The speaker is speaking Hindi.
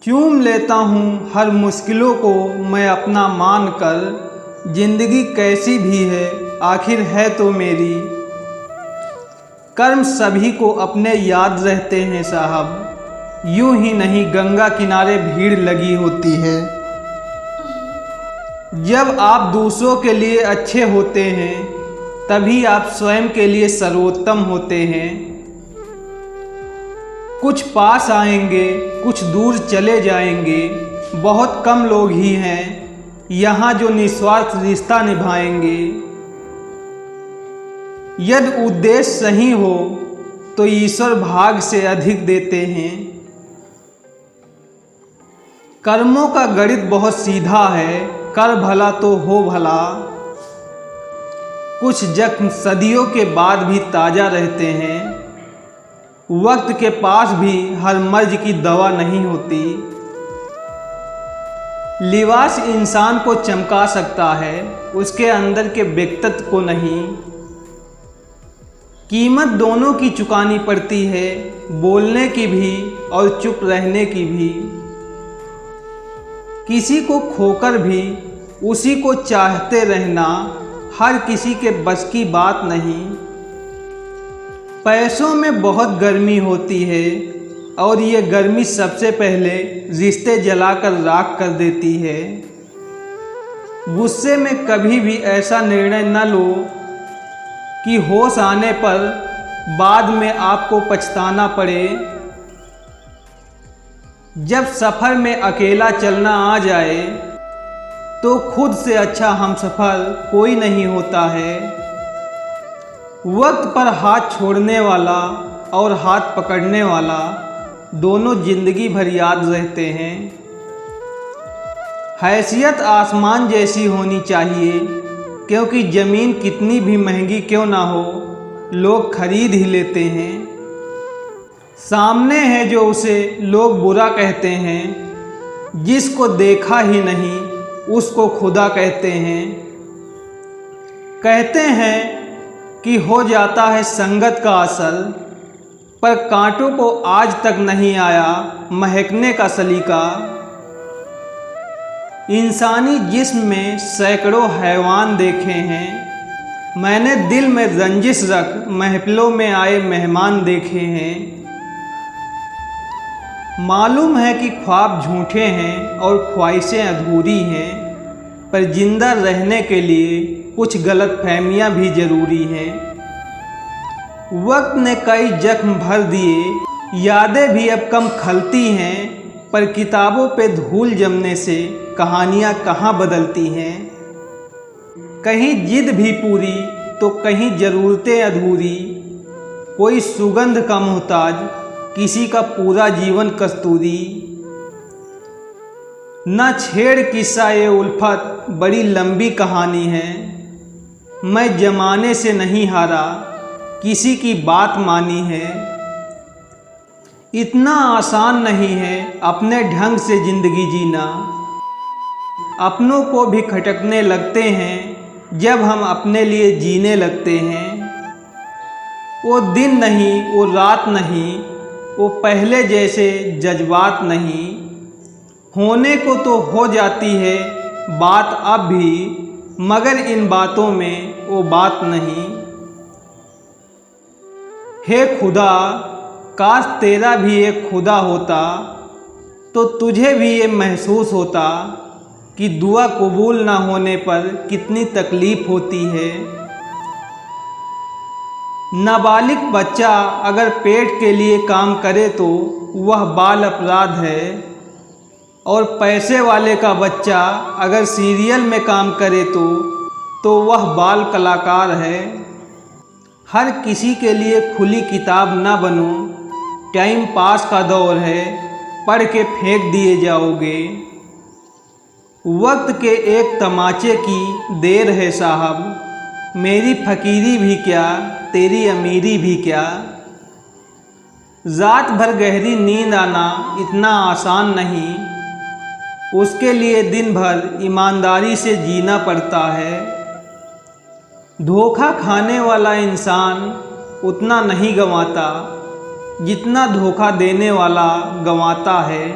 चूम लेता हूँ हर मुश्किलों को मैं अपना मान कर। जिंदगी कैसी भी है आखिर है तो मेरी। कर्म सभी को अपने याद रहते हैं साहब, यूं ही नहीं गंगा किनारे भीड़ लगी होती है। जब आप दूसरों के लिए अच्छे होते हैं तभी आप स्वयं के लिए सर्वोत्तम होते हैं। कुछ पास आएंगे कुछ दूर चले जाएंगे, बहुत कम लोग ही हैं यहाँ जो निस्वार्थ रिश्ता निभाएंगे। यदि उद्देश्य सही हो तो ईश्वर भाग से अधिक देते हैं। कर्मों का गणित बहुत सीधा है, कर भला तो हो भला। कुछ जख्म सदियों के बाद भी ताज़ा रहते हैं। वक्त के पास भी हर मर्ज की दवा नहीं होती। लिबास इंसान को चमका सकता है, उसके अंदर के व्यक्तित्व को नहीं। कीमत दोनों की चुकानी पड़ती है, बोलने की भी और चुप रहने की भी। किसी को खोकर भी उसी को चाहते रहना हर किसी के बस की बात नहीं। पैसों में बहुत गर्मी होती है और ये गर्मी सबसे पहले रिश्ते जलाकर राख कर देती है। गुस्से में कभी भी ऐसा निर्णय न लो कि होश आने पर बाद में आपको पछताना पड़े। जब सफ़र में अकेला चलना आ जाए तो खुद से अच्छा हमसफ़र कोई नहीं होता है। वक्त पर हाथ छोड़ने वाला और हाथ पकड़ने वाला दोनों जिंदगी भर याद रहते हैं। हैसियत आसमान जैसी होनी चाहिए, क्योंकि ज़मीन कितनी भी महंगी क्यों ना हो लोग खरीद ही लेते हैं। सामने है जो उसे लोग बुरा कहते हैं, जिसको देखा ही नहीं उसको खुदा कहते हैं। कहते हैं कि हो जाता है संगत का असर, पर कांटों को आज तक नहीं आया महकने का सलीका। इंसानी जिस्म में सैकड़ों हैवान देखे हैं, मैंने दिल में रंजिश रख महफिलों में आए मेहमान देखे हैं। मालूम है कि ख्वाब झूठे हैं और ख्वाहिशें अधूरी हैं, पर जिंदा रहने के लिए कुछ गलतफहमियां भी ज़रूरी हैं। वक्त ने कई जख्म भर दिए, यादें भी अब कम खलती हैं, पर किताबों पे धूल जमने से कहानियां कहाँ बदलती हैं। कहीं जिद भी पूरी तो कहीं ज़रूरतें अधूरी। कोई सुगंध का मोहताज, किसी का पूरा जीवन कस्तूरी। न छेड़ किस्सा ये उल्फत, बड़ी लंबी कहानी है। मैं जमाने से नहीं हारा, किसी की बात मानी है। इतना आसान नहीं है अपने ढंग से ज़िंदगी जीना। अपनों को भी खटकने लगते हैं जब हम अपने लिए जीने लगते हैं। वो दिन नहीं वो रात नहीं, वो पहले जैसे जज्बात नहीं। होने को तो हो जाती है बात अब भी, मगर इन बातों में वो बात नहीं। हे खुदा, काश तेरा भी एक खुदा होता तो तुझे भी ये महसूस होता कि दुआ कबूल ना होने पर कितनी तकलीफ़ होती है। नाबालिग बच्चा अगर पेट के लिए काम करे तो वह बाल अपराध है, और पैसे वाले का बच्चा अगर सीरियल में काम करे तो वह बाल कलाकार है। हर किसी के लिए खुली किताब ना बनो, टाइम पास का दौर है, पढ़ के फेंक दिए जाओगे। वक्त के एक तमाचे की देर है साहब, मेरी फ़कीरी भी क्या तेरी अमीरी भी क्या। रात भर गहरी नींद आना इतना आसान नहीं, उसके लिए दिन भर ईमानदारी से जीना पड़ता है। धोखा खाने वाला इंसान उतना नहीं गंवाता जितना धोखा देने वाला गंवाता है।